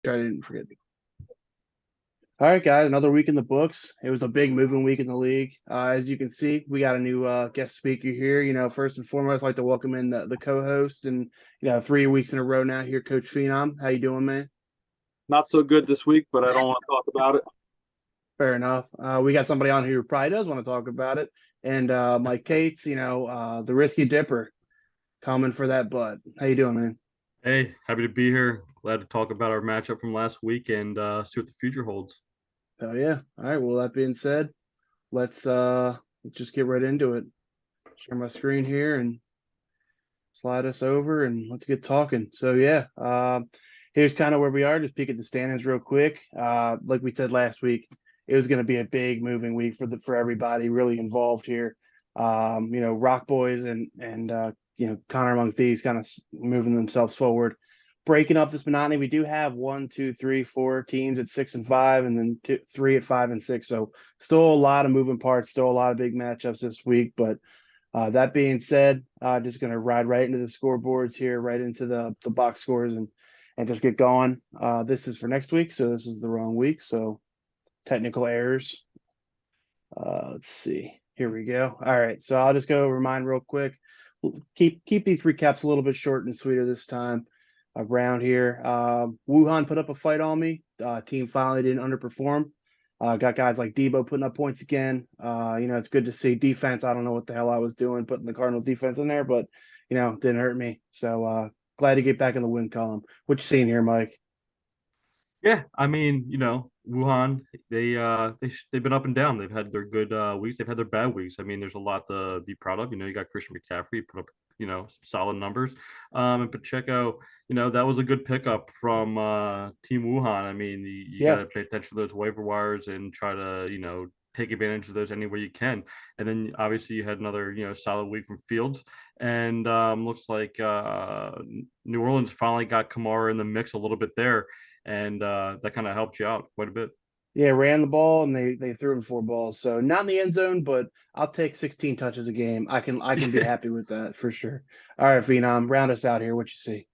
sure I didn't forget. All right, guys, another week in the books. It was a big moving week in the league. As you can see, we got a new guest speaker here. First and foremost, I'd like to welcome in the co-host and 3 weeks in a row now here, Coach Phenom. How you doing, man? Not so good this week, but I don't want to talk about it. Fair enough. We got somebody on here who probably does want to talk about it. And Mike Cates, the risky dipper coming for that butt. How you doing, man? Hey, happy to be here. Glad to talk about our matchup from last week and see what the future holds. Oh yeah. All right. Well, that being said, let's just get right into it. Share my screen here and slide us over and let's get talking. So yeah, here's kind of where we are. Just peek at the standings real quick. Like we said last week, it was going to be a big moving week for everybody really involved here. Rock Boys and Connor Among Thieves kind of moving themselves forward, breaking up this monotony. We do have 1, 2, 3, 4 teams at 6 and 5, and then three at 5 and 6. So still a lot of moving parts, still a lot of big matchups this week, but. That being said, just going to ride right into the scoreboards here, right into the box scores and just get going. This is for next week, so this is the wrong week. So technical errors. Let's see. Here we go. All right. So I'll just go over mine real quick. Keep these recaps a little bit short and sweeter this time around here. Wuhan put up a fight on me. Team finally didn't underperform. Got guys like Debo putting up points again. It's good to see defense. I don't know what the hell I was doing putting the Cardinals defense in there, but didn't hurt me. So glad to get back in the win column. What you seeing here, Mike? Yeah, I mean, Wuhan, they've been up and down. They've had their good weeks, they've had their bad weeks. I mean, there's a lot to be proud of. You got Christian McCaffrey put up, some solid numbers. And Pacheco, that was a good pickup from Team Wuhan. I mean, you got Yeah, to pay attention to those waiver wires and try to, take advantage of those any way you can. And then obviously you had another, solid week from Fields. And looks like New Orleans finally got Kamara in the mix a little bit there, and that kind of helped you out quite a bit. yeah, ran the ball and they threw him 4 balls. So not in the end zone, but I'll take 16 touches a game. I can be happy with that for sure. All right, Phenom, round us out here. What you see?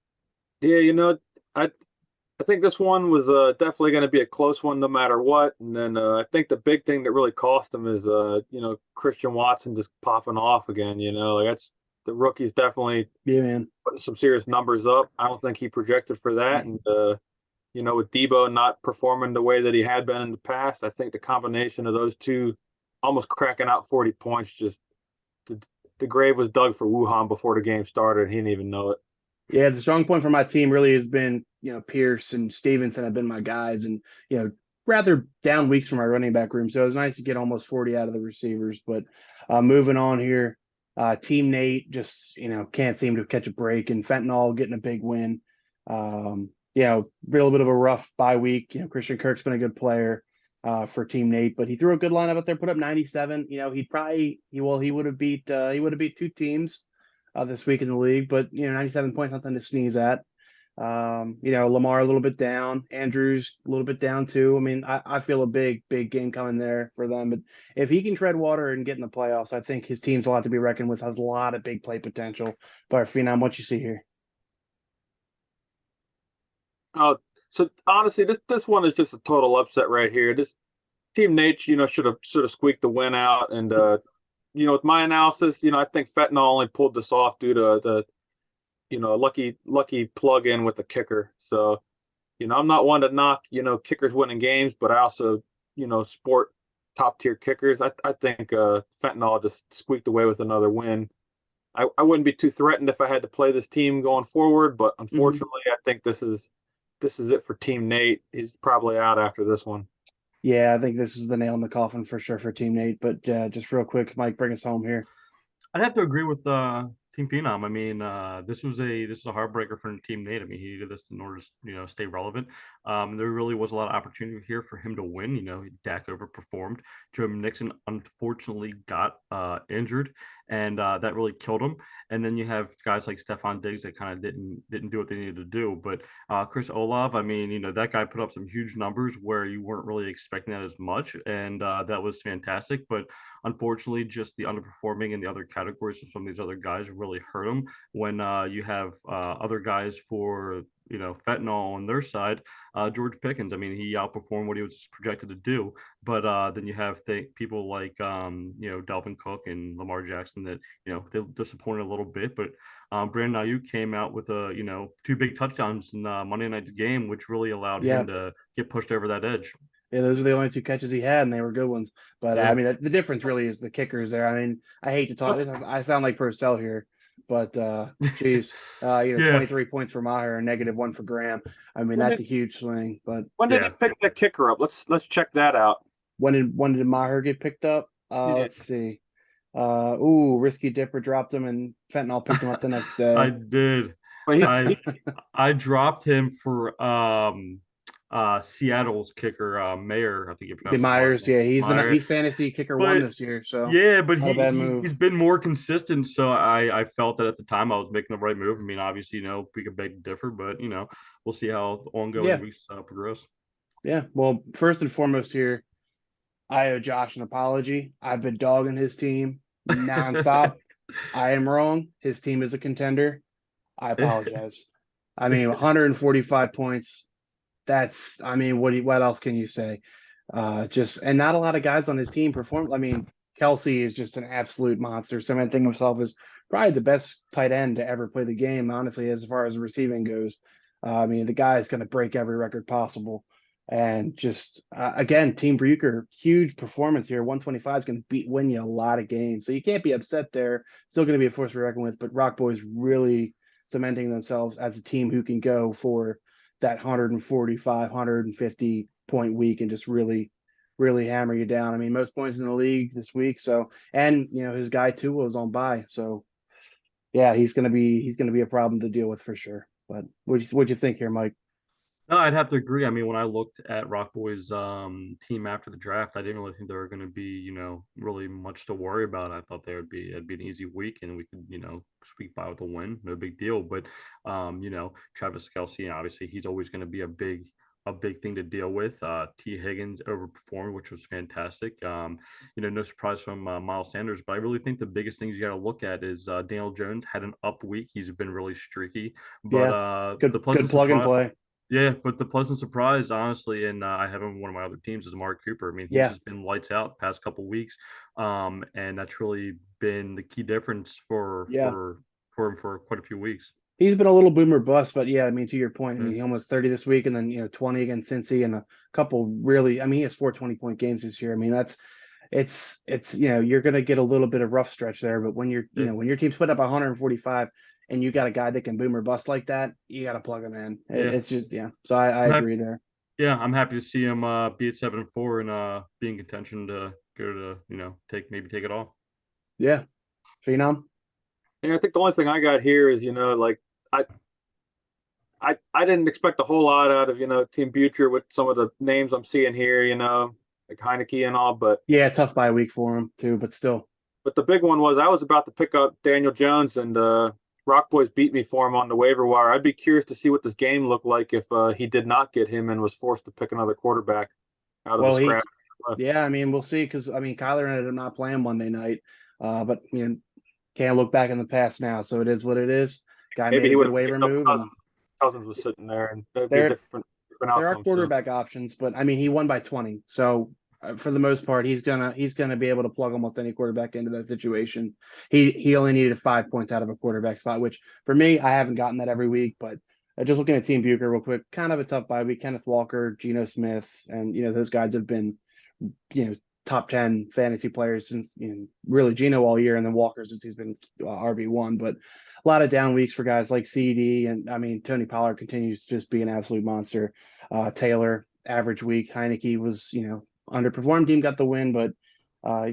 Yeah, I think this one was definitely going to be a close one no matter what. And then I think the big thing that really cost him is Christian Watson just popping off again. Like that's the rookie's definitely Yeah, man. putting some serious numbers up. I don't think he projected for that, and with Debo not performing the way that he had been in the past, I think the combination of those two almost cracking out 40 points just the grave was dug for Wuhan before the game started. And he didn't even know it. Yeah, the strong point for my team really has been, Pierce and Stevenson have been my guys and, rather down weeks for my running back room. So it was nice to get almost 40 out of the receivers. But moving on here, Team Nate just, can't seem to catch a break and Fentanyl getting a big win. Real bit of a rough bye week. Christian Kirk's been a good player for Team Nate, but he threw a good lineup out there, put up 97. He would have beat 2 teams this week in the league, but 97 points, nothing to sneeze at. Lamar a little bit down, Andrews a little bit down too. I mean, I feel a big game coming there for them. But if he can tread water and get in the playoffs, I think his team's a lot to be reckoned with. Has a lot of big play potential. But Phenom, what you see here? So honestly, this one is just a total upset right here. This Team Nate, should have squeaked the win out. And with my analysis, I think Fentanyl only pulled this off due to the lucky plug in with the kicker. So, I'm not one to knock, kickers winning games, but I also, sport top tier kickers. I think Fentanyl just squeaked away with another win. I wouldn't be too threatened if I had to play this team going forward, but unfortunately, I think this is it for Team Nate. He's probably out after this one. Yeah, I think this is the nail in the coffin for sure for Team Nate. But just real quick, Mike, bring us home here. I'd have to agree with Team Phenom. I mean, this is a heartbreaker for Team Nate. I mean, he needed this in order to stay relevant. There really was a lot of opportunity here for him to win. Dak overperformed. Joe Mixon unfortunately got injured, and that really killed him. And then you have guys like Stephon Diggs that kind of didn't do what they needed to do. But Chris Olave, I mean, that guy put up some huge numbers where you weren't really expecting that as much, and that was fantastic. But unfortunately, just the underperforming in the other categories of some of these other guys really hurt him when you have other guys for fentanyl on their side. George Pickens, I mean, he outperformed what he was projected to do. But then you have people like Dalvin Cook and Lamar Jackson that they disappointed a little bit. But Brandon Ayuk came out with two big touchdowns in Monday night's game, which really allowed Yeah. him to get pushed over that edge. Yeah, those are the only 2 catches he had, and they were good ones. But Yeah. I mean, the difference really is the kickers there. I mean, I hate to talk. I sound like Purcell here, but geez, Yeah. 23 points for Maher and -1 for Graham. I mean, that's a huge swing. But When did he pick that kicker up? Let's check that out. when did Maher get picked up? Yeah. Let's see. Risky Dipper dropped him, and Fentanyl picked him up the next day. I did. Well, I dropped him for Seattle's kicker, Mayer. I think you pronounced Myers, it. yeah, he's fantasy kicker 1 this year. So yeah, but not a bad move. he's been more consistent. So I felt that at the time I was making the right move. I mean, obviously, we could beg to differ, but we'll see how the ongoing weeks progress. Yeah, well, first and foremost here, I owe Josh an apology. I've been dogging his team nonstop. I am wrong. His team is a contender. I apologize. I mean, 145 points. That's, I mean, what else can you say? And not a lot of guys on his team perform. I mean, Kelsey is just an absolute monster, cementing himself as probably the best tight end to ever play the game, honestly, as far as receiving goes. I mean, the guy is going to break every record possible. And just, again, Team Bucher, huge performance here. 125 is going to win you a lot of games. So you can't be upset there. Still going to be a force to reckon with, but Rock Boys really cementing themselves as a team who can go for that 145, 150 point week and just really, really hammer you down. I mean, most points in the league this week. So, and his guy Tua was on bye. So yeah, he's gonna be a problem to deal with for sure. But what'd you think here, Mike? No, I'd have to agree. I mean, when I looked at Rock Boys' team after the draft, I didn't really think there were going to be, really much to worry about. I thought it'd be an easy week and we could, squeak by with a win, no big deal. But, Travis Kelce, obviously, he's always going to be a big thing to deal with. T. Higgins overperformed, which was fantastic. No surprise from Miles Sanders, but I really think the biggest things you got to look at is Daniel Jones had an up week. He's been really streaky, but good plug and play. Yeah, but the pleasant surprise, honestly, and I have him on one of my other teams is Amari Cooper. I mean, he's just been lights out past couple weeks, and that's really been the key difference for him for quite a few weeks. He's been a little boomer bust, but yeah, I mean, to your point, I mean, he almost 30 this week, and then 20 against Cincy, and a couple really. I mean, he has 4 20-point games this year. I mean, it's you're gonna get a little bit of rough stretch there, but when when your team's put up 145. And you got a guy that can boom or bust like that, you got to plug him in. It's just, So I agree there. Yeah, I'm happy to see him be at 7-4 and be in contention to go to, take it all. Yeah. Phenom? Yeah, I think the only thing I got here is, I didn't expect a whole lot out of, Team Bucher with some of the names I'm seeing here, like Heineke and all, but yeah, tough bye week for him too, but still. But the big one was I was about to pick up Daniel Jones and Rock Boys beat me for him on the waiver wire. I'd be curious to see what this game looked like if he did not get him and was forced to pick another quarterback out of the scrap. Yeah, I mean, we'll see because, I mean, Kyler ended up not playing Monday night. But, can't look back in the past now. So it is what it is. Guy Maybe he would waiver move. Cousins was sitting there, and there'd be different outcomes. There are quarterback options, but, I mean, he won by 20. So for the most part, he's gonna be able to plug almost any quarterback into that situation. He only needed 5 points out of a quarterback spot, which for me, I haven't gotten that every week. But just looking at Team Bucher real quick, kind of a tough bye week. Kenneth Walker, Geno Smith, and those guys have been top 10 fantasy players since really Geno all year, and then Walker since he's been RB1. But a lot of down weeks for guys like CD, and I mean Tony Pollard continues to just be an absolute monster. Taylor, average week. Heineke was underperformed, team got the win, but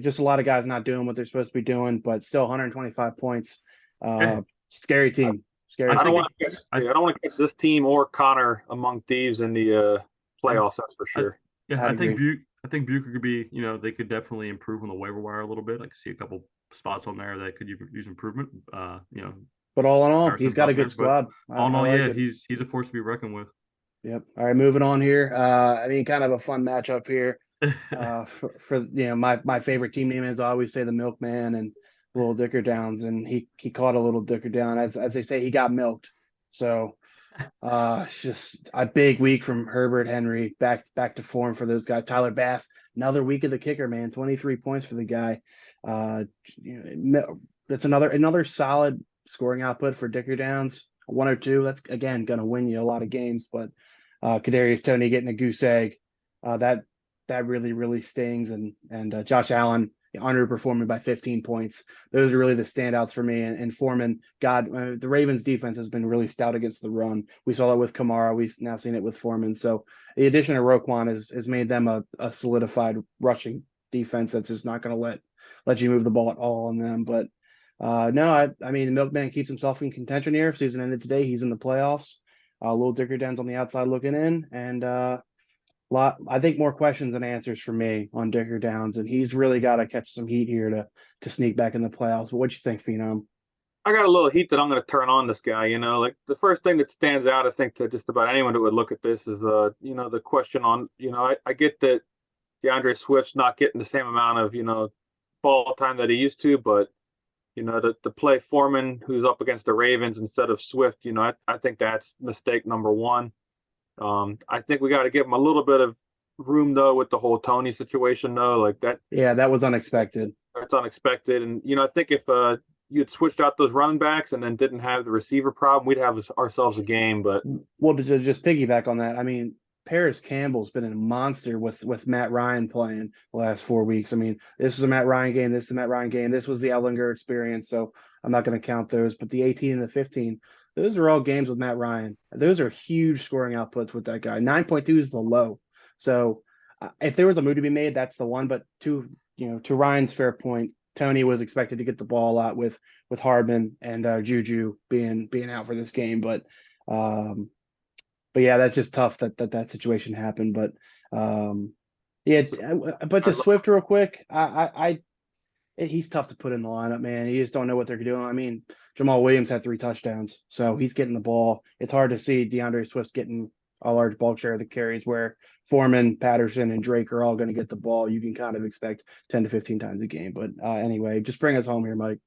just a lot of guys not doing what they're supposed to be doing, but still 125 points. Scary team. Scary. I don't want to catch this team or Connor among thieves in the playoffs. That's for sure. I think Bucher could be. They could definitely improve on the waiver wire a little bit. I can see a couple spots on there that could use improvement. But all in all, he's got a good squad. All in all, he's a force to be reckoned with. Yep. All right, moving on here. I mean, kind of a fun matchup here. For my favorite team name is I always say the Milkman and Little Dicker Downs, and he caught a Little Dicker Down as they say he got milked. So It's just a big week from Herbert, Henry, back to form for those guys. Tyler Bass, another week of the kicker, man. 23 points for the guy. Uh, that's another solid scoring output for Dicker Downs. One or two. That's again going to win you a lot of games. But Kadarius Toney getting a goose egg, that really stings. And Josh Allen underperforming by 15 points. Those are really the standouts for me. And Foreman, God, the Ravens defense has been really stout against the run. We saw that with Kamara. We've now seen it with Foreman. So the addition of Roquan has made them a solidified rushing defense that's just not going to let you move the ball at all on them. But no, I mean, the Milkman keeps himself in contention here. If season ended today, he's in the playoffs. Little Dicker Dens on the outside looking in, and I think more questions than answers for me on Dicker Downs, and he's really got to catch some heat here to sneak back in the playoffs. But what you think, Phenom? I got a little heat that I'm going to turn on this guy. Like the first thing that stands out, I think, to just about anyone that would look at this is, the question on, I get that DeAndre Swift's not getting the same amount of, ball time that he used to, but to play Foreman, who's up against the Ravens instead of Swift, I think that's mistake number one. I think we got to give him a little bit of room though with the whole Toney situation though, like that. Yeah, that was unexpected. It's unexpected, and I think if you had switched out those running backs and then didn't have the receiver problem, we'd have ourselves a game. But well, to just piggyback on that, I mean, Paris Campbell's been a monster with Matt Ryan playing the last 4 weeks. I mean, this is a Matt Ryan game. This is a Matt Ryan game. This was the Ellinger experience, so I'm not going to count those. But the 18 and the 15, those are all games with Matt Ryan. Those are huge scoring outputs with that guy. 9.2 is the low. So if there was a move to be made, that's the one. But to Ryan's fair point, Toney was expected to get the ball a lot with Hardman and Juju being out for this game, but yeah, that's just tough that situation happened. But yeah, but to Swift real quick, he's tough to put in the lineup, man. You just don't know what they're doing. I mean, Jamal Williams had 3 touchdowns, so he's getting the ball. It's hard to see DeAndre Swift getting a large bulk share of the carries where Foreman, Patterson, and Drake are all going to get the ball. You can kind of expect 10 to 15 times a game. But anyway, just bring us home here, Mike.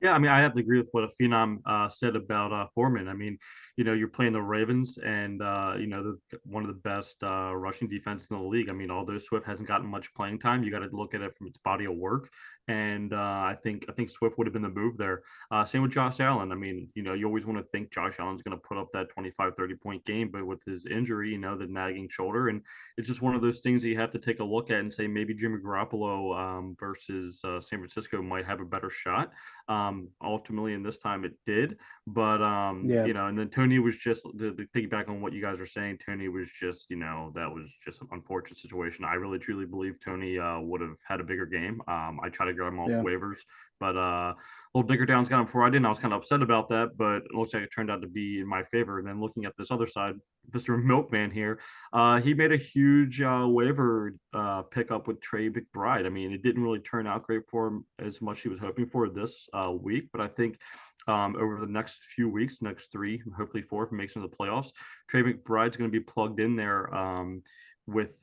Yeah, I mean, I have to agree with what Phenom said about Foreman. I mean, you're playing the Ravens, and they're one of the best rushing defense in the league. I mean, although Swift hasn't gotten much playing time, you got to look at it from its body of work. And I think Swift would have been the move there. Same with Josh Allen. I mean, you always want to think Josh Allen's going to put up that 25, 30-point game, but with his injury, the nagging shoulder, and it's just one of those things that you have to take a look at and say maybe Jimmy Garoppolo versus San Francisco might have a better shot. Ultimately, in this time it did, but and then Toney was just the piggyback on what you guys are saying. Toney was just, that was just an unfortunate situation. I really truly believe Toney would have had a bigger game. I tried to grab him off waivers, but little Dicker Downs got him before I did. And I was kind of upset about that, but it looks like it turned out to be in my favor. And then looking at this other side, Mr. Milkman here, he made a huge waiver pickup with Trey McBride. I mean, it didn't really turn out great for him as much as he was hoping for this week, but I think over the next few weeks, next 3, hopefully 4, if he makes it into the playoffs, Trey McBride's going to be plugged in there with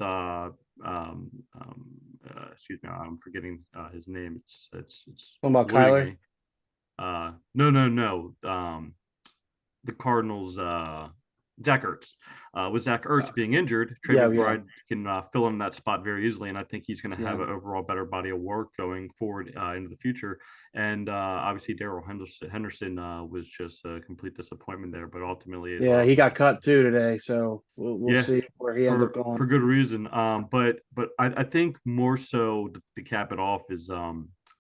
excuse me, I'm forgetting his name. It's what about Kyler? No. The Cardinals, Zach Ertz. With Zach Ertz being injured, Trey McBride can fill in that spot very easily, and I think he's going to have an overall better body of work going forward into the future. And obviously, Darrell Henderson was just a complete disappointment there, but ultimately, he got cut too today, so we'll see where he ends up going for good reason. But I think more so to cap it off is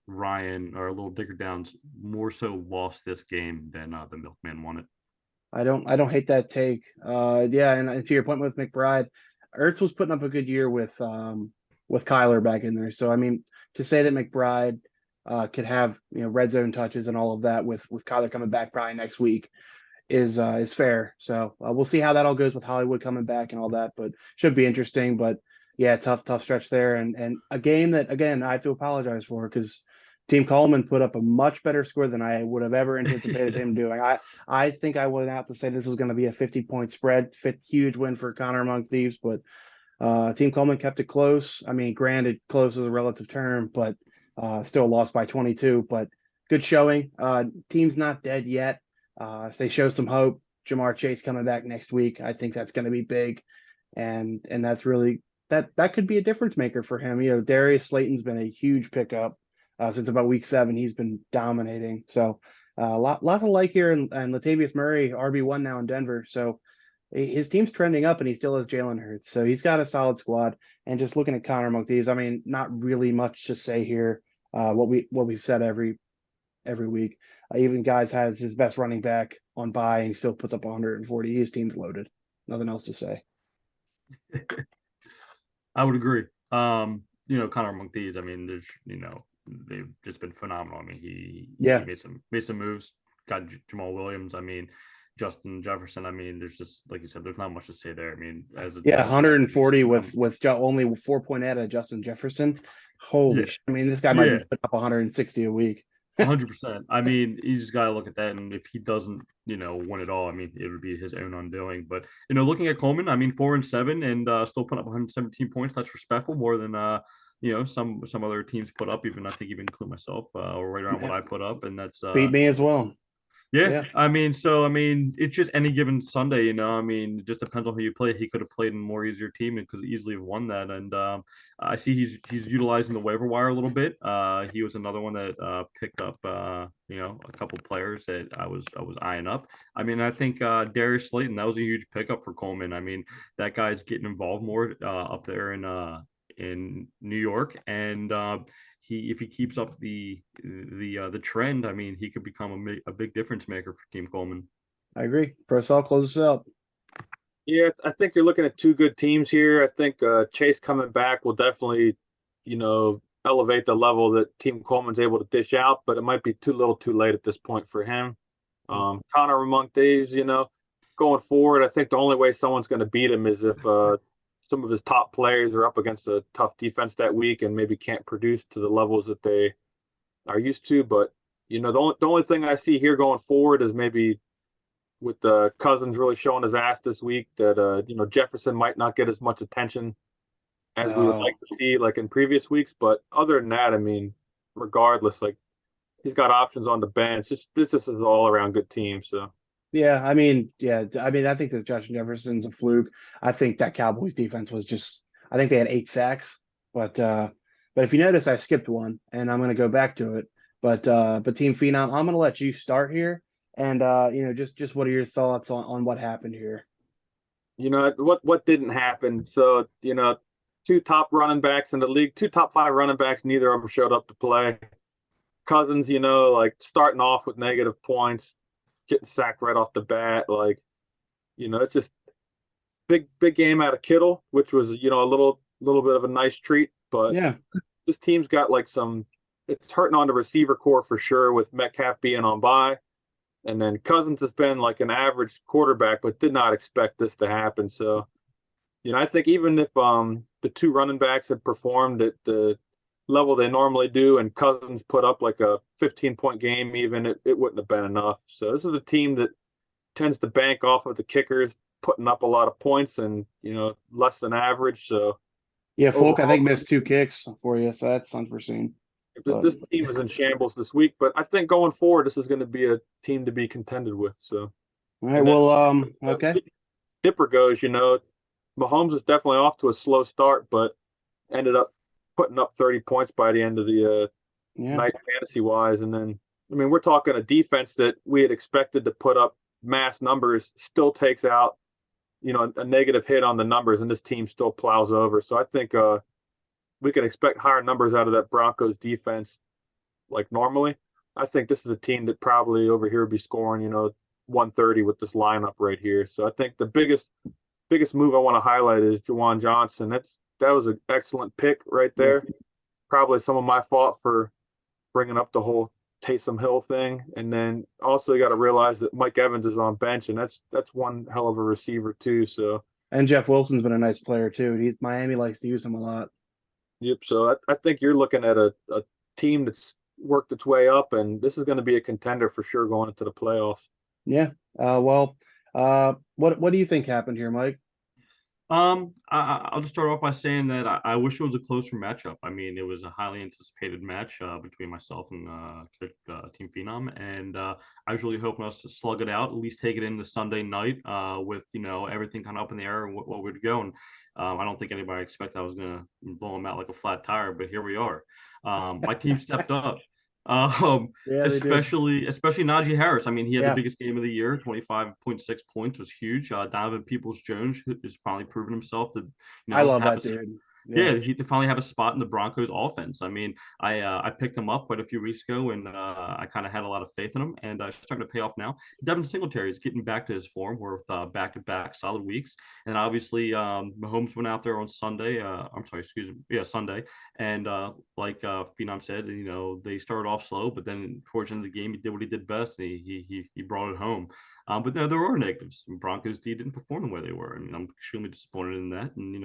Ryan or Little Dicker Downs more so lost this game than the Milkman won it. I don't hate that take. And to your point with McBride, Ertz was putting up a good year with Kyler back in there. So I mean, to say that McBride could have red zone touches and all of that with Kyler coming back probably next week is fair. So we'll see how that all goes with Hollywood coming back and all that, but should be interesting. But yeah, tough stretch there, and a game that again I have to apologize for because Team Coleman put up a much better score than I would have ever anticipated him doing. I think I would have to say this was going to be a 50-point spread, huge win for Connor among Thieves, but Team Coleman kept it close. I mean, granted, close is a relative term, but still lost by 22. But good showing. Team's not dead yet. If they show some hope, Jamar Chase coming back next week. I think that's going to be big, and that's really that could be a difference maker for him. You know, Darius Slayton's been a huge pickup since about week 7. He's been dominating. So a lot to like here, and Latavius Murray RB1 now in Denver. So his team's trending up, and he still has Jalen Hurts. So he's got a solid squad. And just looking at Connor among these, I mean, not really much to say here. What we've said every week. Even guys has his best running back on bye, and he still puts up 140. His team's loaded. Nothing else to say. I would agree. You know, Connor among these, I mean, there's, you know, they've just been phenomenal. I mean, he made some moves, got Jamal Williams. I mean, Justin Jefferson. I mean, there's just, like you said, there's not much to say there. I mean, 140 with only 4-point add of Justin Jefferson. Holy shit. I mean, this guy might be putting up 160 a week. 100%. I mean, you just got to look at that. And if he doesn't, you know, win it all, I mean, it would be his own undoing. But, you know, looking at Coleman, I mean, 4-7 and still putting up 117 points. That's respectful, more than, you know, some other teams put up, even I think even include myself, or right around what I put up. And that's beat me as well. Yeah. I mean, it's just any given Sunday, you know. I mean, it just depends on who you play. He could have played in a more easier team and could easily have won that. And I see he's utilizing the waiver wire a little bit. He was another one that picked up, you know, a couple players that I was eyeing up. I mean, I think Darius Slayton, that was a huge pickup for Coleman. I mean, that guy's getting involved more up there in New York, and if he keeps up the trend, I mean, he could become a big difference maker for Team Coleman. I agree. Prosell, close us out. Yeah, I think you're looking at two good teams here. I think Chase coming back will definitely, you know, elevate the level that Team Coleman's able to dish out, but it might be too little too late at this point for him. Connor among these, you know, going forward, I think the only way someone's going to beat him is if some of his top players are up against a tough defense that week and maybe can't produce to the levels that they are used to. But, you know, the only thing I see here going forward is maybe with Cousins really showing his ass this week that, you know, Jefferson might not get as much attention as we would like to see like in previous weeks. But other than that, I mean, regardless, like he's got options on the bench. This is an all around good team. So. Yeah, I mean, I think that Justin Jefferson's a fluke. I think that Cowboys defense was I think they had 8 sacks, but if you notice, I skipped one, and I'm going to go back to it. But Team Phenom, I'm going to let you start here, and you know, just what are your thoughts on what happened here? You know what didn't happen. So, you know, 2 top running backs in the league, 2 top 5 running backs, neither of them showed up to play. Cousins, you know, like starting off with negative points, getting sacked right off the bat, like, you know, it's just big game out of Kittle, which was, you know, a little bit of a nice treat. But yeah, this team's got like it's hurting on the receiver core for sure with Metcalf being on bye, and then Cousins has been like an average quarterback, but did not expect this to happen. So, you know, I think even if the 2 running backs had performed at the level they normally do and Cousins put up like a 15-point game, even it wouldn't have been enough. So this is a team that tends to bank off of the kickers putting up a lot of points and, you know, less than average. So yeah, Folk I think missed 2 kicks for you, so that's unforeseen. This team is in shambles this week, but I think going forward this is going to be a team to be contended with. So all right, well, okay. Dipper goes, you know, Mahomes is definitely off to a slow start, but ended up putting up 30 points by the end of the night fantasy wise. And then, I mean, we're talking a defense that we had expected to put up mass numbers still takes out, you know, a negative hit on the numbers, and this team still plows over. So I think we can expect higher numbers out of that Broncos defense like normally. I think this is a team that probably over here would be scoring, you know, 130 with this lineup right here. So I think the biggest move I want to highlight is Juwan Johnson. That was an excellent pick right there. Probably some of my fault for bringing up the whole Taysom Hill thing. And then also you got to realize that Mike Evans is on bench, and that's one hell of a receiver too. So, and Jeff Wilson's been a nice player too. Miami likes to use him a lot. Yep. So I think you're looking at a team that's worked its way up, and this is going to be a contender for sure going into the playoffs. Yeah. What do you think happened here, Mike? I'll just start off by saying that I wish it was a closer matchup. I mean, it was a highly anticipated match between myself and Team Phenom, and I was really hoping us to slug it out, at least take it into Sunday night with everything kind of up in the air and what we'd go. And I don't think anybody expected I was gonna blow them out like a flat tire, but here we are. My team stepped up. Yeah, they did. Especially Najee Harris. I mean, he had the Yeah, biggest game of the year. 25.6 points was huge. Donovan Peoples-Jones has finally proven himself to, I love have that a dude. Yeah. yeah, he to finally have a spot in the Broncos offense. I mean, I picked him up quite a few weeks ago, and I kind of had a lot of faith in him, and it's starting to pay off now. Devin Singletary is getting back to his form, with back-to-back solid weeks, and obviously Mahomes went out there on Sunday. I'm sorry, excuse me, yeah, Sunday, and like Phenom said, they started off slow, but then towards the end of the game, he did what he did best, and he brought it home. But no, there are negatives. Broncos D didn't perform the way they were. I mean, I'm extremely disappointed in that, and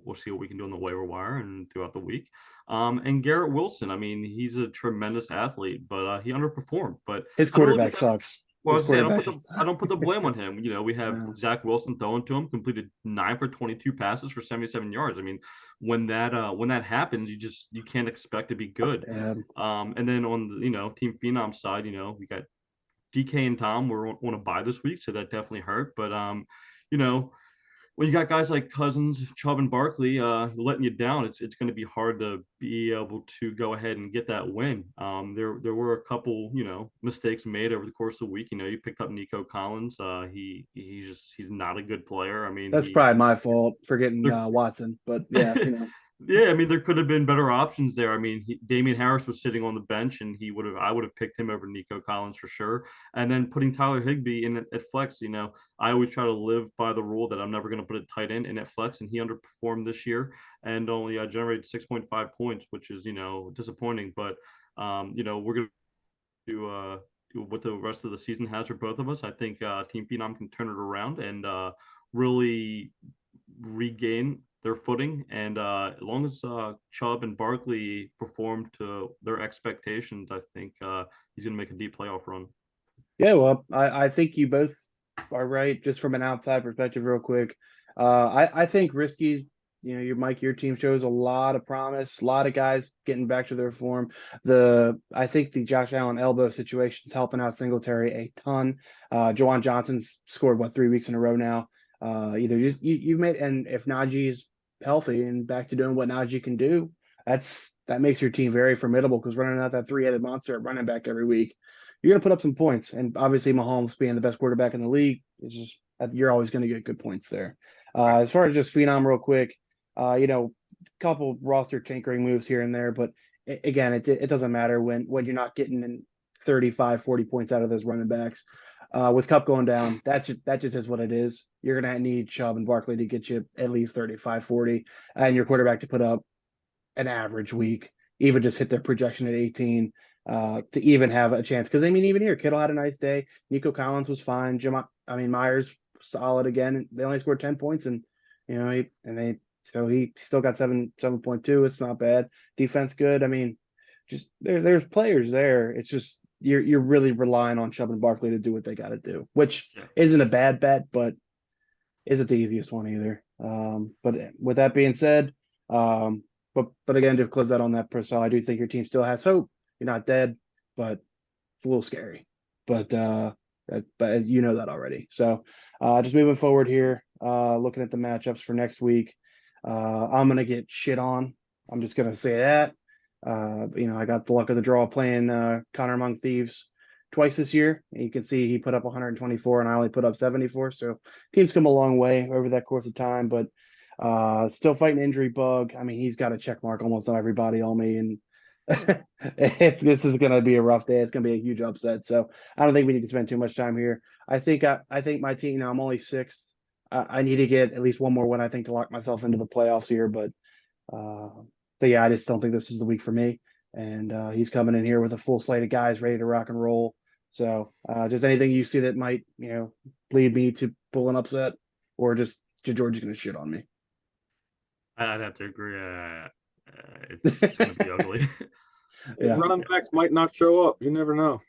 we'll see what we can do on the waiver wire and throughout the week. And Garrett Wilson, I mean, he's a tremendous athlete, but he underperformed. But His I don't really quarterback put that. sucks. Well, I His was saying quarterback. I don't put the blame on him. We have No. Zach Wilson throwing to him, completed 9 for 22 passes for 77 yards. I mean, when that happens, you can't expect to be good. Yeah. And then on the Team Phenom side, we got DK and Tom were on a bye this week, so that definitely hurt. But you know, when you got guys like Cousins, Chubb, and Barkley letting you down, it's going to be hard to be able to go ahead and get that win. There were a couple mistakes made over the course of the week. You picked up Nico Collins. He's not a good player. I mean, That's probably my fault for getting there- Watson, but yeah. yeah, I mean, there could have been better options there. I mean, Damian Harris was sitting on the bench, and I would have picked him over Nico Collins for sure. And then putting Tyler Higbee in at flex, I always try to live by the rule that I'm never going to put a tight end in at flex, and he underperformed this year and only generated 6.5 points, which is disappointing. But we're going to do what the rest of the season has for both of us. I think Team Phenom can turn it around and really regain their footing. And as long as Chubb and Barkley perform to their expectations, I think he's going to make a deep playoff run. Yeah, well, I think you both are right. Just from an outside perspective, real quick, I think Risky's. Your team shows a lot of promise. A lot of guys getting back to their form. I think the Josh Allen elbow situation is helping out Singletary a ton. Juwan Johnson's scored 3 weeks in a row now. You made, and if Najee's healthy and back to doing what Najee can do, that makes your team very formidable, because running out that three-headed monster at running back every week, you're going to put up some points. And obviously Mahomes being the best quarterback in the league, is just, you're always going to get good points there. As far as just Phenom real quick, couple roster tinkering moves here and there, but again, it doesn't matter when you're not getting 35, 40 points out of those running backs. With Kupp going down, that just is what it is. You're going to need Chubb and Barkley to get you at least 35, 40, and your quarterback to put up an average week, even just hit their projection at 18, to even have a chance. Because, I mean, even here, Kittle had a nice day. Nico Collins was fine. Myers solid again. They only scored 10 points, and so he still got 7.2. It's not bad. Defense good. I mean, just there's players there. It's just you're really relying on Chubb and Barkley to do what they got to do, which isn't a bad bet, but isn't the easiest one either. But with that being said, but again, to close out on that, Purcell, I do think your team still has hope. You're not dead, but it's a little scary. But as you know that already. So just moving forward here, looking at the matchups for next week. I'm gonna get shit on. I'm just gonna say that. I got the luck of the draw playing Connor Among Thieves twice this year. And you can see he put up 124 and I only put up 74. So team's come a long way over that course of time, but still fighting injury bug. I mean, he's got a check mark almost on everybody on me, and this is gonna be a rough day. It's gonna be a huge upset. So I don't think we need to spend too much time here. I think my team now, I'm only sixth. I need to get at least one more win, I think, to lock myself into the playoffs here. But yeah, I just don't think this is the week for me. And he's coming in here with a full slate of guys ready to rock and roll. So just anything you see that might, lead me to pull an upset, or just George's going to shit on me. I'd have to agree. It's going to be ugly. Yeah. Running backs might not show up. You never know.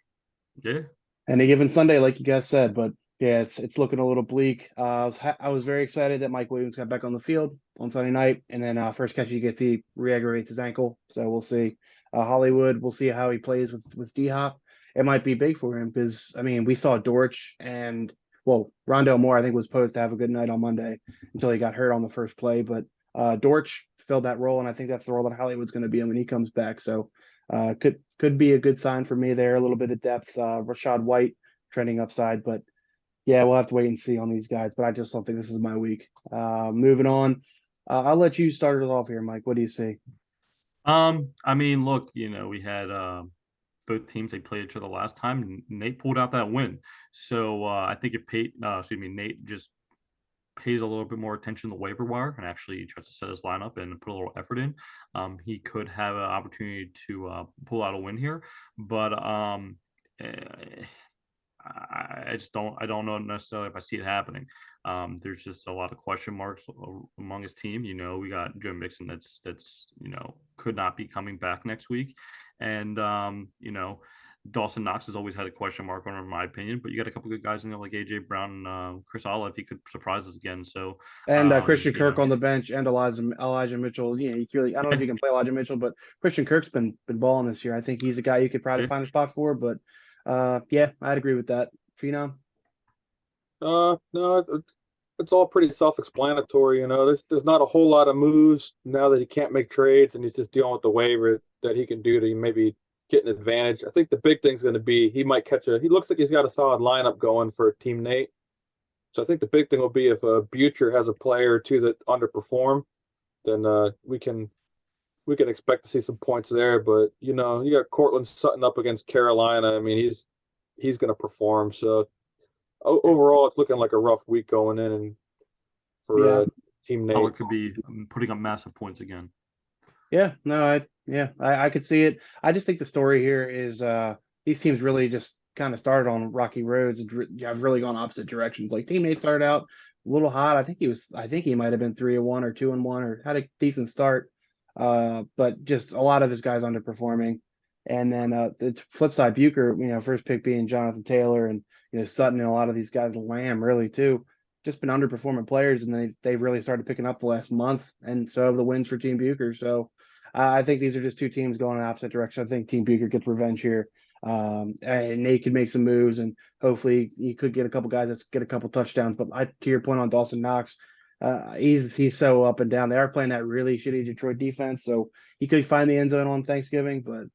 Yeah. Any given Sunday, like you guys said, but Yeah, it's looking a little bleak. I was very excited that Mike Williams got back on the field on Sunday night, and then first catch he gets, he re-aggravates his ankle. So we'll see. Hollywood, we'll see how he plays with D Hop. It might be big for him because I mean we saw Dortch and well Rondell Moore I think was supposed to have a good night on Monday until he got hurt on the first play, but Dortch filled that role, and I think that's the role that Hollywood's going to be in when he comes back. So could be a good sign for me there. A little bit of depth. Rashad White trending upside, but yeah, we'll have to wait and see on these guys, but I just don't think this is my week. Moving on, I'll let you start it off here, Mike. What do you see? I mean, look, we had both teams they played each other last time, and Nate pulled out that win. So I think if Nate just pays a little bit more attention to the waiver wire and actually tries to set his lineup and put a little effort in, he could have an opportunity to pull out a win here. But I just don't know necessarily if I see it happening. There's just a lot of question marks among his team. We got Joe Mixon that's could not be coming back next week, and Dawson Knox has always had a question mark on him, in my opinion. But you got a couple good guys in there like AJ Brown and Chris Olave. He could surprise us again. So And Christian Kirk on the bench and Elijah Mitchell. You really, I don't know if you can play Elijah Mitchell, but Christian Kirk's been balling this year. I think he's a guy you could probably find a spot for. But yeah, I'd agree with that. Phenom. No, it's all pretty self-explanatory. There's not a whole lot of moves now that he can't make trades, and he's just dealing with the waiver that he can do to maybe get an advantage. I think the big thing's going to be he might catch he looks like he's got a solid lineup going for Team Nate. So I think the big thing will be if Butcher has a player or two that underperform, then we can expect to see some points there. But you got Cortland Sutton up against Carolina. I mean, he's going to perform. So overall, it's looking like a rough week going in, and for Team Nate, Pollard could be putting up massive points again. Yeah, no, I could see it. I just think the story here is these teams really just kind of started on rocky roads and have really gone opposite directions. Like Team Nate started out a little hot. I think he might have been 3-1 or 2-1 or had a decent start. But just a lot of his guys underperforming. And then the flip side, Bucher, first pick being Jonathan Taylor and Sutton and a lot of these guys, Lamb really too, just been underperforming players, and they've really started picking up the last month, and so have the wins for Team Bucher. So I think these are just two teams going in opposite direction. I think Team Bucher gets revenge here. And Nate could make some moves, and hopefully he could get a couple guys that get a couple touchdowns. But to your point on Dawson Knox, he's so up and down. They are playing that really shitty Detroit defense, so he could find the end zone on Thanksgiving. But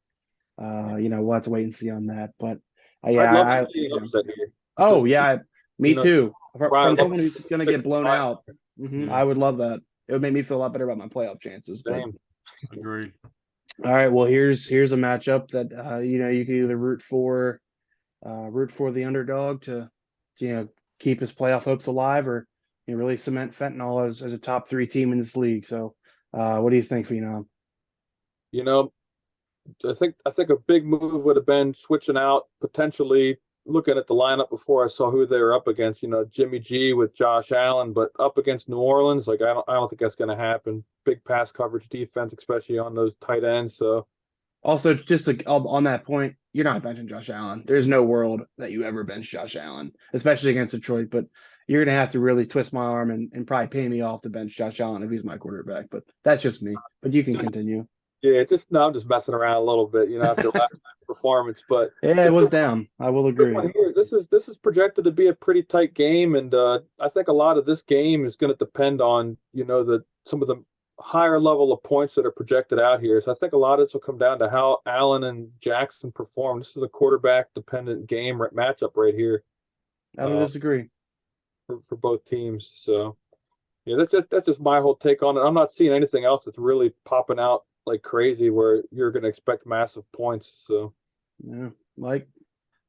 we'll have to wait and see on that. But yeah, I'd love to see an upset here. Oh yeah, me too. From someone who's going to get blown 6-5. out, I would love that. It would make me feel a lot better about my playoff chances. But Agreed. all right, well here's a matchup that you can either root for the underdog to keep his playoff hopes alive, or really cement Fentanyl as a top 3 team in this league. So what do you think, Phenom? I think a big move would have been switching out, potentially looking at the lineup before I saw who they were up against. Jimmy G with Josh Allen, but up against New Orleans, I don't think that's going to happen. Big pass coverage defense, especially on those tight ends. So, also just on that point, you're not benching Josh Allen. There's no world that you ever bench Josh Allen, especially against Detroit. But you're going to have to really twist my arm and probably pay me off to bench Josh Allen if he's my quarterback. But that's just me. But you can continue. Yeah, I'm just messing around a little bit, after last night's performance. But yeah, it was down. I will agree. This is projected to be a pretty tight game, and I think a lot of this game is going to depend on some of the higher level of points that are projected out here. So I think a lot of this will come down to how Allen and Jackson perform. This is a quarterback dependent game matchup right here. I don't disagree for both teams. So yeah, that's just my whole take on it. I'm not seeing anything else that's really popping out like crazy where you're going to expect massive points. So yeah, Mike,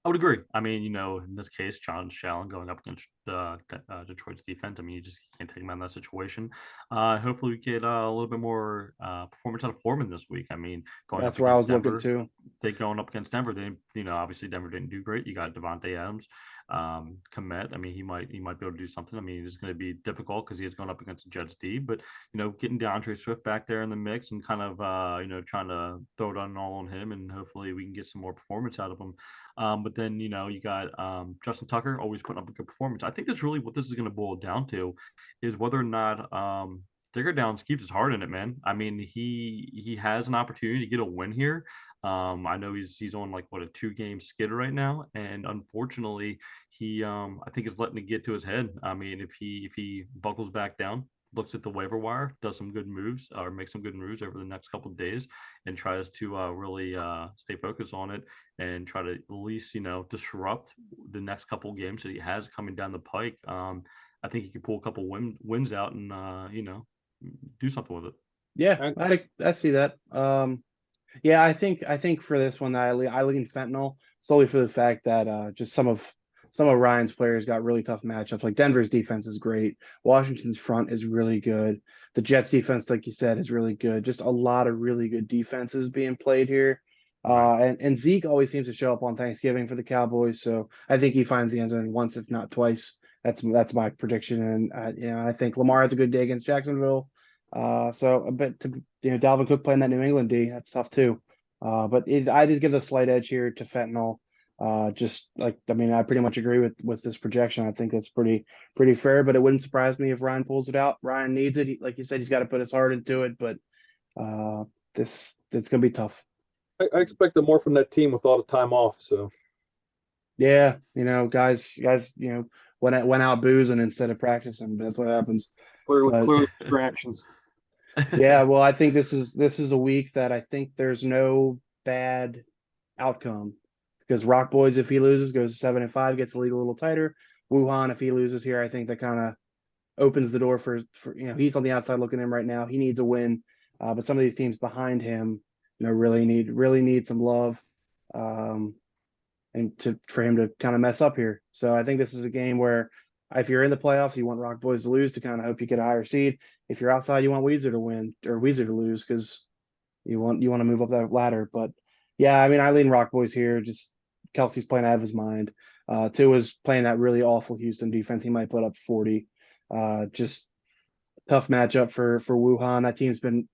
I would agree. I mean, in this case, Josh Allen going up against Detroit's defense. I mean, you just can't take him out of that situation. Hopefully, we get a little bit more performance out of Foreman this week. I mean, that's where I was looking too. They going up against Denver. They, obviously Denver didn't do great. You got Devontae Adams. Komet. I mean, he might be able to do something. I mean, it's going to be difficult because he has gone up against the Jets D, but getting DeAndre Swift back there in the mix and kind of trying to throw it all on him, and hopefully we can get some more performance out of him. But then you got Justin Tucker always putting up a good performance. I think that's really what this is going to boil down to, is whether or not Digger Downs keeps his heart in it, man. I mean, he has an opportunity to get a win here. I know he's on like a 2-game skid right now, and unfortunately, he I think is letting it get to his head. I mean, if he buckles back down, looks at the waiver wire, does some good moves, or makes some good moves over the next couple of days, and tries to really stay focused on it and try to at least disrupt the next couple of games that he has coming down the pike. I think he could pull a couple wins out and do something with it. Yeah, I see that. Yeah, I think for this one I lean Fentanyl solely for the fact that just some of Ryan's players got really tough matchups. Like Denver's defense is great. Washington's front is really good. The Jets defense, like you said, is really good. Just a lot of really good defenses being played here. And Zeke always seems to show up on Thanksgiving for the Cowboys, so I think he finds the end zone once, if not twice. That's my prediction, and I think Lamar has a good day against Jacksonville. So a bit to Dalvin Cook playing that New England D, that's tough too. But I did give the slight edge here to Fentanyl. Just like I pretty much agree with this projection. I think that's pretty fair. But it wouldn't surprise me if Ryan pulls it out. Ryan needs it. Like you said, he's got to put his heart into it. But it's gonna be tough. I expected more from that team with all the time off. So yeah, guys, went out boozing instead of practicing. That's what happens. Clearly distractions. Yeah, well, I think this is a week that I think there's no bad outcome, because Rock Boys, if he loses, goes to 7-5, gets the league a little tighter. Wuhan, if he loses here, I think that kind of opens the door for he's on the outside looking in right now. He needs a win, but some of these teams behind him, really need some love, and for him to kind of mess up here. So I think this is a game where if you're in the playoffs, you want Rock Boys to lose to kind of hope you get a higher seed. If you're outside, you want Weezer to win or Weezer to lose because you want to move up that ladder. But yeah, I lean Rock Boys here. Just Kelsey's playing out of his mind. Tua's playing that really awful Houston defense. He might put up 40. Just tough matchup for Wuhan. That team's been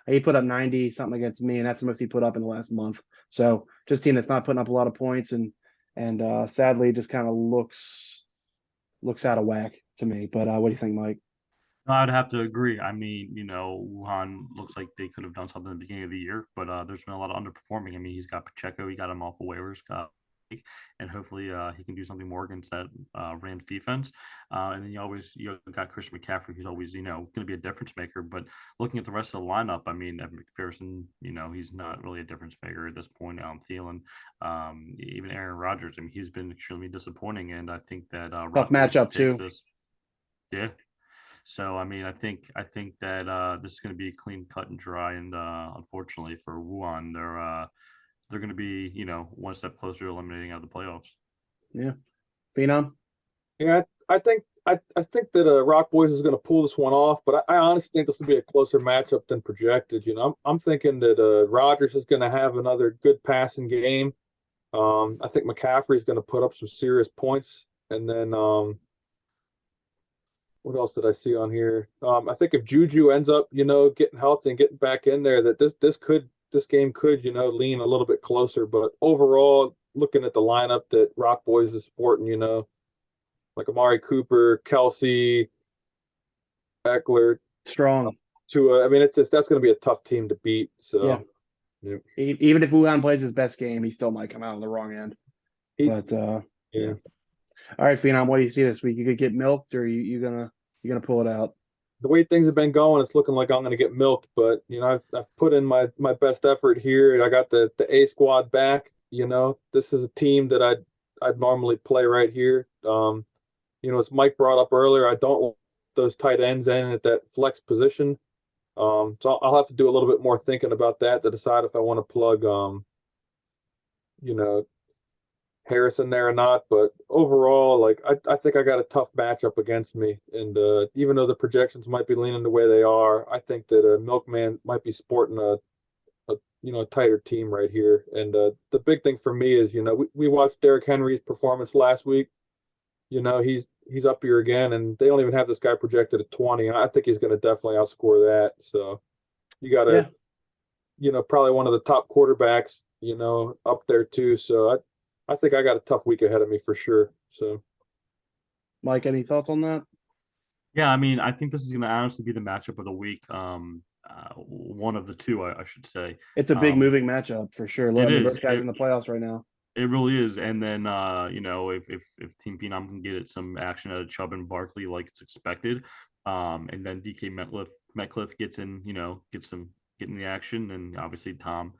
he put up 90 something against me, and that's the most he put up in the last month. So just a team that's not putting up a lot of points and sadly just kind of looks out of whack to me. But what do you think, Mike? I'd have to agree. Wuhan looks like they could have done something at the beginning of the year, but there's been a lot of underperforming. He's got Pacheco, he got him off of waivers, and hopefully he can do something more against that Rams defense. And then you got Christian McCaffrey, who's always going to be a difference maker. But looking at the rest of the lineup, Evan McPherson, he's not really a difference maker at this point. Thielen, even Aaron Rodgers, he's been extremely disappointing, and I think that tough matchup too. Yeah. So I think that this is going to be clean, cut, and dry, and unfortunately for Wuhan, they're going to be one step closer to eliminating out of the playoffs. Yeah, Phenom. Yeah, I think that Rock Boys is going to pull this one off, but I honestly think this will be a closer matchup than projected. I'm thinking that Rodgers is going to have another good passing game. I think McCaffrey is going to put up some serious points, and then what else did I see on here? I think if Juju ends up, getting healthy and getting back in there, that this game could, lean a little bit closer. But overall, looking at the lineup that Rock Boys is sporting, like Amari Cooper, Kelsey, Eckler, strong. Tua. That's going to be a tough team to beat. So, yeah. Even if Wuhan plays his best game, he still might come out on the wrong end. Yeah. All right, Phenom, what do you see this week? You could get milked, or are you gonna pull it out? The way things have been going, it's looking like I'm gonna get milked. But I've put in my best effort here. I got the A squad back. This is a team that I'd normally play right here. As Mike brought up earlier, I don't want those tight ends in at that flex position. So I'll have to do a little bit more thinking about that to decide if I want to plug Harrison there or not. But overall, I think I got a tough matchup against me, and even though the projections might be leaning the way they are, I think that Milkman might be sporting a a tighter team right here. And the big thing for me is, we watched Derrick Henry's performance last week. He's up here again, and they don't even have this guy projected at 20, and I think he's going to definitely outscore that. So you got Yeah. probably one of the top quarterbacks, up there too. So I think I got a tough week ahead of me for sure. So Mike, any thoughts on that? Yeah, I mean, I think this is going to honestly be the matchup of the week. One of the two, I should say. It's a big Um, moving matchup for sure. I it mean, is. both guys in the playoffs right now. It really is. And then, if Team Phenom can get some action out of Chubb and Barkley like it's expected, and then DK Metcalf gets in, getting the action, and obviously Tom,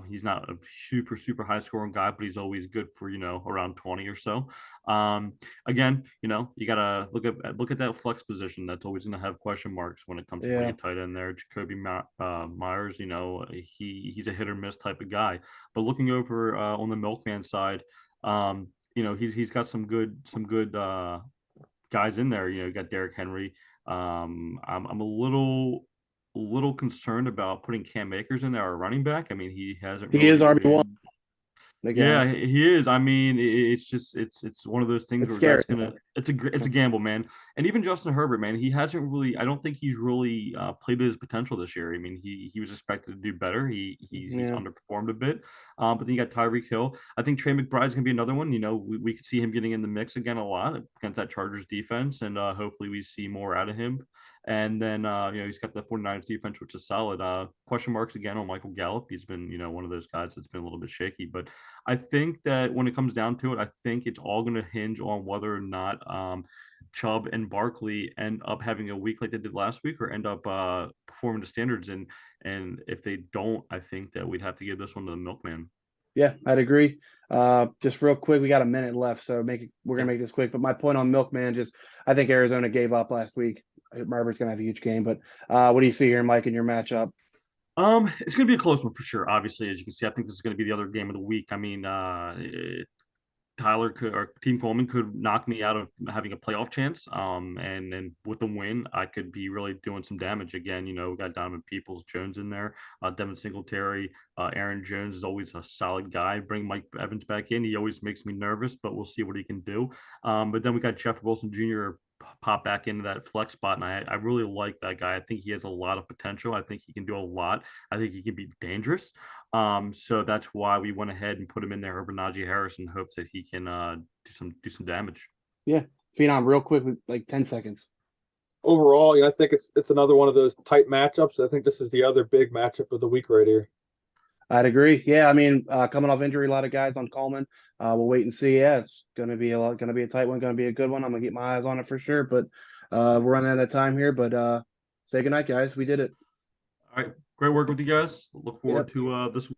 he's not a super high scoring guy, but he's always good for around 20 or so. Again, you gotta look at that flex position. That's always gonna have question marks when it comes to putting Yeah. a tight end there. Jacoby Myers, he's a hit or miss type of guy. But looking over on the Milkman side, he's got some good guys in there. You got Derrick Henry. I'm a little concerned about putting Cam Akers in there, our running back. I mean, he hasn't He is really RB1 been. again. Yeah, he is. I mean, it's just it's one of those things It's where scary. that's gonna it's a gamble, man. And even Justin Herbert, man, he hasn't really. I don't think he's really played to his potential this year. I mean, he was expected to do better. He's Yeah. underperformed a bit. But then you got Tyreek Hill. I think Trey McBride's gonna be another one. We could see him getting in the mix again a lot against that Chargers defense, and hopefully we see more out of him. And then he's got the 49ers defense, which is solid. Question marks again on Michael Gallup. He's been one of those guys that's been a little bit shaky, but I think that when it comes down to it, I think it's all going to hinge on whether or not Chubb and Barkley end up having a week like they did last week, or end up performing to standards. And if they don't, I think that we'd have to give this one to the Milkman. Yeah, I'd agree. Just real quick, we got a minute left, so we're gonna make this quick. But my point on Milkman, I think Arizona gave up last week. Marbert's gonna have a huge game, but what do you see here, Mike, in your matchup? It's going to be a close one for sure. Obviously, as you can see, I think this is going to be the other game of the week. I mean, Tyler or Team Coleman could knock me out of having a playoff chance. And with a win, I could be really doing some damage again. We got Donovan Peoples-Jones in there, Devin Singletary, Aaron Jones is always a solid guy. Bring Mike Evans back in. He always makes me nervous, but we'll see what he can do. But then we got Jeff Wilson Jr. pop back into that flex spot, and I really like that guy. I think he has a lot of potential. I think he can do a lot. I think he can be dangerous. So that's why we went ahead and put him in there over Najee Harris in hopes that he can do some damage. Yeah, Phenom, real quick, with like 10 seconds. overall, I think it's another one of those tight matchups. I think this is the other big matchup of the week right here. I'd agree. Yeah, I mean, coming off injury, a lot of guys on Coleman. We'll wait and see. Yeah, it's gonna be a tight one, gonna be a good one. I'm gonna get my eyes on it for sure. But we're running out of time here. But say goodnight, guys. We did it. All right, great work with you guys. Look forward Yep. to this